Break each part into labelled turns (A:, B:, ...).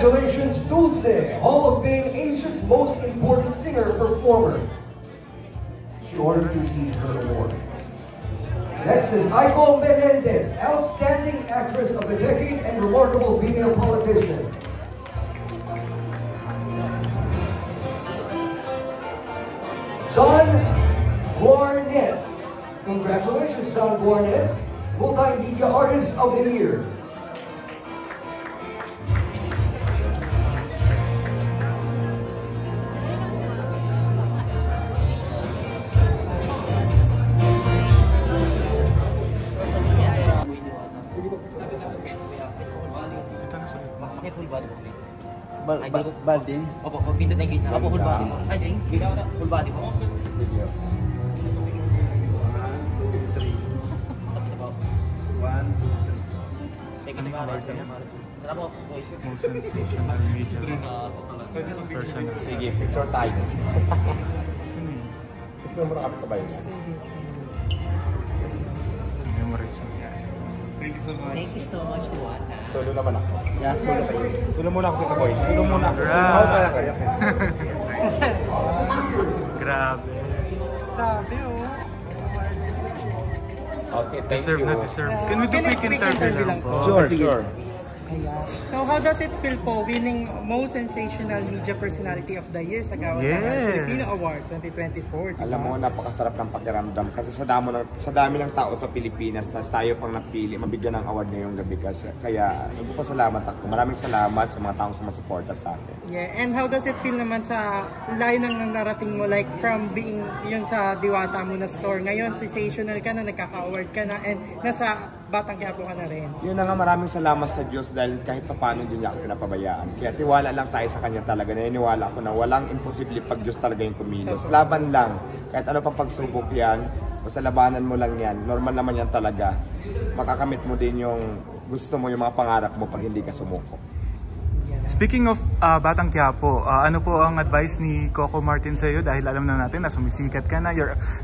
A: Congratulations, Dulce, Hall of Fame Asia's most important singer-performer. She already received her award. Next is Aiko Melendez, Outstanding Actress of the Decade and Remarkable Female Politician. John Guarnes. Congratulations, John Guarnes, Multimedia Artist of the Year.
B: Balding?
C: Opo, pag pindot na yung gate na. Opo, full body po. Ay, drink? Full body po.
B: Video. 1, 2, 3.
C: Teka na ba? Sarap po.
D: Most sensational media personal.
B: Sige, picture tayo.
D: Sino yun?
B: Picture mo na kami sabay.
D: Memories mo.
C: Thank you so much, Diwata.
B: Solo naman ako. Yeah, solo kayo. Solo muna ako, Tita Boy. Solo muna ako.
D: Grabe.
B: Solo kaya kayo.
D: Grabe.
E: Grabe, oh.
B: Okay, thank
D: Deserve
B: you.
D: na deserve. Can we do quick interview lang po?
B: Sure, sure.
E: Ayan. So how does it feel po winning Most Sensational Media Personality of the Year sa Gawad ng Filipino Awards 2024? Diba?
B: Alam mo, napakasarap ng pakiramdam kasi sa dami ng tao sa Pilipinas na tayo pang napili, mabigyan ng award ngayong gabi kasi. Kaya nagpapasalamat ako. Maraming salamat sa mga taong sumasuporta sa akin.
E: Yeah, and how does it feel naman sa line ng narating mo, like from being yun sa Diwata mo na store, ngayon sensational ka na, nagkaka-award ka na, and nasa Batang Quiapo ka na rin.
B: Yun na nga, maraming salamat sa Diyos dahil kahit pa paano hindi niya ako pinapabayaan. Kaya tiwala lang tayo sa Kanya talaga. Naniniwala ako na walang imposible pag Diyos talaga yung kumilos. Laban lang. Kahit ano pang pagsubok yan, basta labanan mo lang yan. Normal naman yan talaga. Makakamit mo din yung gusto mo, yung mga pangarap mo pag hindi ka sumuko.
D: Speaking of Batang Quiapo, ano po ang advice ni Coco Martin sa iyo dahil alam na natin na sumisikat ka na,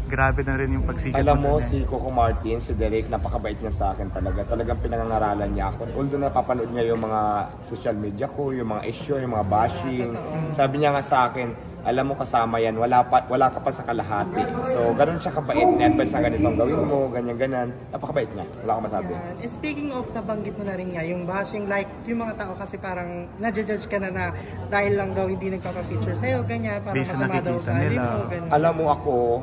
D: grabe na rin yung pagsikat
B: Alam mo,
D: na.
B: si Coco Martin, si Derek, napakabait niya sa akin talaga. Talagang pinangangaralan niya ako. Although napapanood niya yung mga social media ko, yung mga issue, yung mga bashing. Sabi niya nga sa akin, alam mo kasama yan, wala ka pa sa kalahati. So, ganun siya kabait. Ni-advise siya ganitong gawin mo, ganyan-ganan. Napakabait niya. Wala akong masabi.
E: And speaking of, nabanggit mo na rin nga, yung bashing, like, yung mga tao kasi parang nadjudge ka na dahil lang daw hindi nagpapapicture sa'yo, ganyan, parang
D: Based
E: masama daw
D: nakikita
E: ka.
D: nila.
B: Alam mo ako,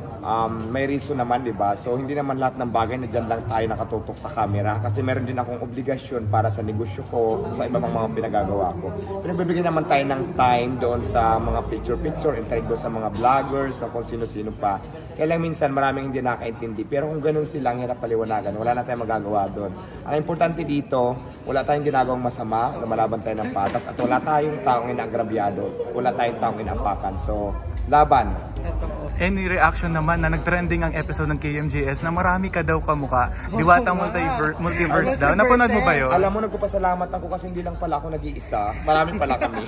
B: may reason naman, di ba? So, hindi naman lahat ng bagay na dyan lang tayo nakatutok sa camera. Kasi meron din akong obligasyon para sa negosyo ko, sa iba mga pinagagawa ko. Pinagbibigyan naman tayo ng time doon sa mga picture-picture, entry sa mga vloggers, sa kung sino-sino pa. Kaya lang minsan maraming hindi nakaintindi. Pero kung ganun silang hirap paliwanagan, wala na tayong magagawa doon. Ang importante dito, wala tayong ginagawang masama, lumalaban tayo ng patas, at wala tayong taong inaagrabyado, wala tayong taong inampakan. So, laban.
D: Any reaction naman na nag-trending ang episode ng KMJS na marami ka daw kamukha, Diwata Multiverse daw. Napanood mo ba yun?
B: Alam mo, nagpapasalamat ako kasi hindi lang pala ako nag-iisa. Marami pala kami.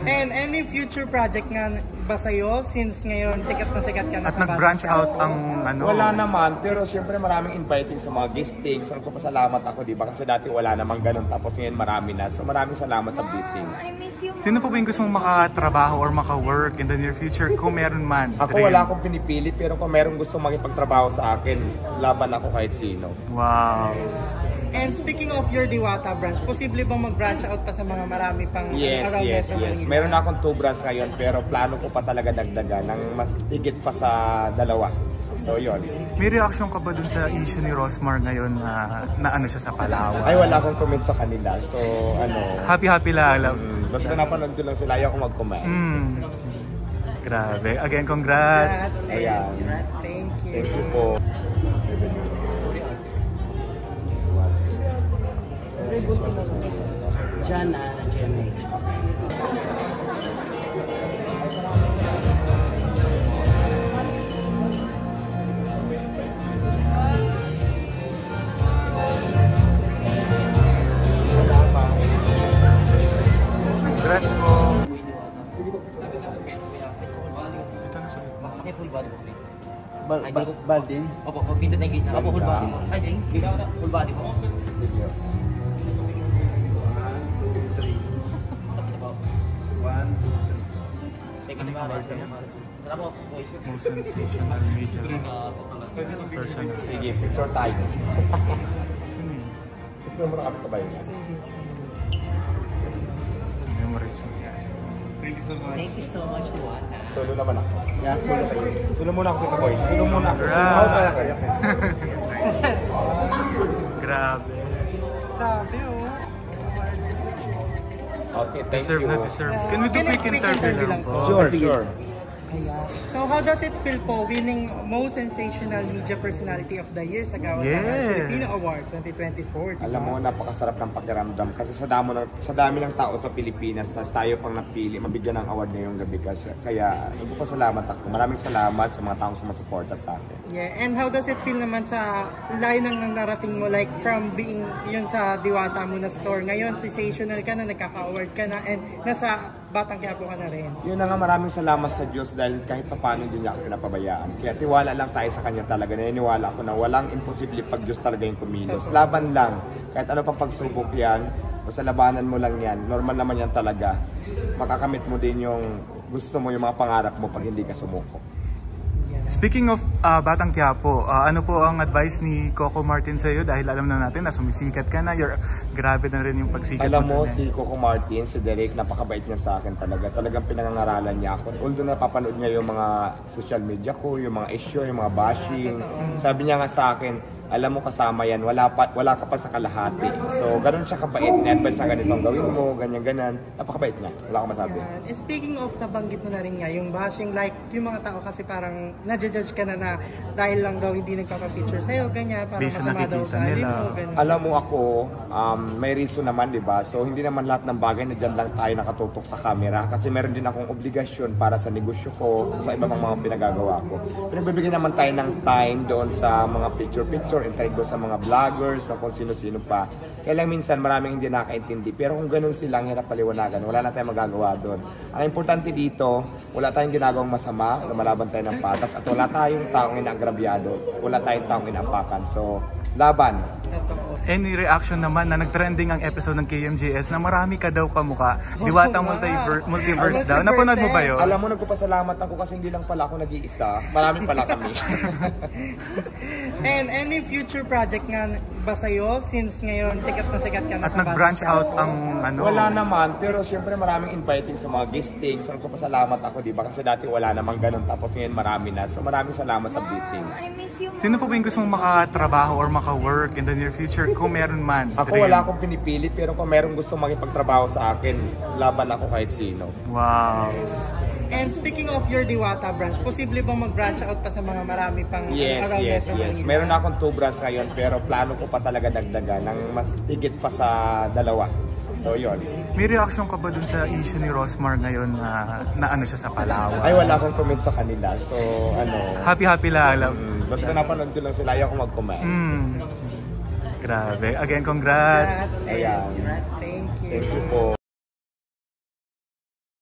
E: And any future project nga ba sa'yo since ngayon sikat na sikat ka na
D: At
E: sa
D: nag-branch
E: Batang
D: out
E: Quiapo?
D: ang ano?
B: Wala naman, pero siyempre maraming inviting sa mga guesting. So nagpapasalamat ako, di ba? Kasi dati wala namang ganun. Tapos ngayon marami na. So maraming salamat sa blessing.
D: Sino po ba yung gusto mong makatrabaho or maka-work in the near future kung meron man?
B: Ako wala akong pinipili, pero kung merong gusto makipagtrabaho sa akin, laban ako kahit sino.
D: Wow.
E: And speaking of your Diwata branch, posible bang mag-branch out pa sa mga marami pang
B: Yes. Meron na akong 2 brands ngayon, pero plano ko pa talaga dagdagan ng mas higit pa sa 2. So yun.
D: May reaction ka ba dun sa issue ni Rosmar ngayon na ano siya sa Palawan?
B: Ay, wala akong comment sa kanila. So ano,
D: Happy lang alam.
B: basta napanood ko lang sila, ayaw ko mag-comment.
D: Grabe. Again, congrats.
B: Ayan.
E: Thank you.
B: Thank you po.
C: Jana na GMH.
D: Congrats po. Dito na sa gitna.
C: Full body po.
B: Balding?
C: Opo, pag pindot na yung gate na. Opo, full body po. Ay, drink? Full body po.
B: Video. 1, 2, 3.
C: Thank you naman. Sarap po.
D: Most sensational media person.
B: Sige, picture tayo.
D: Sino yun?
B: Picture mo na kami sabay.
D: Memories mo.
C: Thank you so much, Diwata.
B: Solo naman ako. Yeah, solo kayo. Solo muna ako, Tita Boy. Solo muna ako.
D: Grabe.
E: Grabe, oh.
B: Okay, thank
D: Deserve
B: you.
D: na deserve. Can we do quick interview lang po?
B: Sure, sure.
E: Ayan. So how does it feel po winning most sensational media personality of the year sa Gawad
D: Yes.
E: Filipino Awards 2024? Diba?
B: Alam mo, napakasarap ng pakiramdam kasi sa dami ng tao sa Pilipinas na tayo pang napili, mabigyan ng award ngayong gabi kasi kaya nagpapasalamat ako. Maraming salamat sa mga taong sumusuporta sa akin.
E: Yeah, and how does it feel naman sa line ng narating mo, like from being yun sa Diwata mo na store, ngayon sensational ka na, nagkaka-award ka na, and nasa Batang Quiapo ka na rin.
B: Yun na nga, maraming salamat sa Diyos dahil kahit paano din niya ako pinapabayaan. Kaya tiwala lang tayo sa Kanya talaga. Naniniwala ako na walang imposible pag Diyos talaga yung kumilos. Laban lang. Kahit ano pang pagsubok yan, basta labanan mo lang yan. Normal naman yan talaga. Makakamit mo din yung gusto mo, yung mga pangarap mo pag hindi ka sumuko.
D: Speaking of Batang Quiapo, ano po ang advice ni Coco Martin sa iyo dahil alam na natin na sumisikat ka na, grabe na rin yung pagsikat
B: Alam mo,
D: mo.
B: si Coco Martin, si Derek, napakabait niya sa akin talaga. Talagang pinangangaralan niya ako. Although napapanood niya yung mga social media ko, yung mga issue, yung mga bashing. Sabi niya nga sa akin, alam mo kasama yan, wala ka pa sa kalahati. So, ganun siya kabait. Ni-advise niya ganitong gawin mo, ganyan-ganan. Napakabait niya. Wala akong masabi.
E: And speaking of, nabanggit mo na rin nga, yung bashing, like, yung mga tao kasi parang nadjudge ka na dahil lang daw hindi nagpapapicture sa'yo, ganyan, parang
D: Based
E: masama daw
D: nakikita
E: sa
D: nila.
E: mo, ganyan.
B: Alam mo ako, may reason naman, di ba? So, hindi naman lahat ng bagay na dyan lang tayo nakatutok sa camera. Kasi meron din akong obligasyon para sa negosyo ko, sa iba pang mga pinagagawa ko. Pinagbibigyan naman tayo ng time doon sa mga picture-picture, interview sa mga vloggers, sa kung sino-sino pa. Kaya lang minsan maraming hindi nakaintindi. Pero kung ganun silang hirap paliwanagan, wala na tayong magagawa doon. Ang importante dito, wala tayong ginagawang masama, lumalaban tayo ng patas, at wala tayong taong inaagrabyado, wala tayong taong inampakan. So, laban.
D: Any reaction naman na nag-trending ang episode ng KMJS na marami ka daw kamukha. Diwata multiverse daw. Napanood mo ba yun?
B: Alam mo, nagpapasalamat ako kasi hindi lang pala ako nag-iisa. Marami pala kami.
E: And any future project nga ba sa'yo, since ngayon sikat na ka na
D: At
E: sa
D: nag-branch
E: Batang
D: out
E: Quiapo?
D: ang ano?
B: Wala naman, pero siyempre maraming inviting sa mga guesting. So nagpapasalamat ako, di ba? Kasi dati wala namang ganun. Tapos ngayon marami na. So maraming salamat sa blessing.
D: Sino po ba yung gusto mong makatrabaho or maka-work in the near future kung meron man?
B: Ako wala akong pinipili, pero kung merong gusto makipagtrabaho sa akin, laban ako kahit sino.
D: Wow.
E: And speaking of your Diwata branch, posible bang mag-branch out pa sa mga marami pang
B: Yes,
E: around
B: yes,
E: Metro
B: yes.
E: Manila?
B: Meron na akong 2 brands ngayon, pero plano ko pa talaga dagdagan ng mas higit pa sa 2. So, yun.
D: May reaction ka ba dun sa issue ni Rosmar ngayon na ano siya sa Palawan?
B: Ay, wala akong comment sa kanila. So, ano...
D: Happy lang alam.
B: Basta napanood ko lang sila, ayaw ko mag-comment.
D: Grabe. Again, congrats.
B: Ayan.
E: Thank you.
B: Thank you po.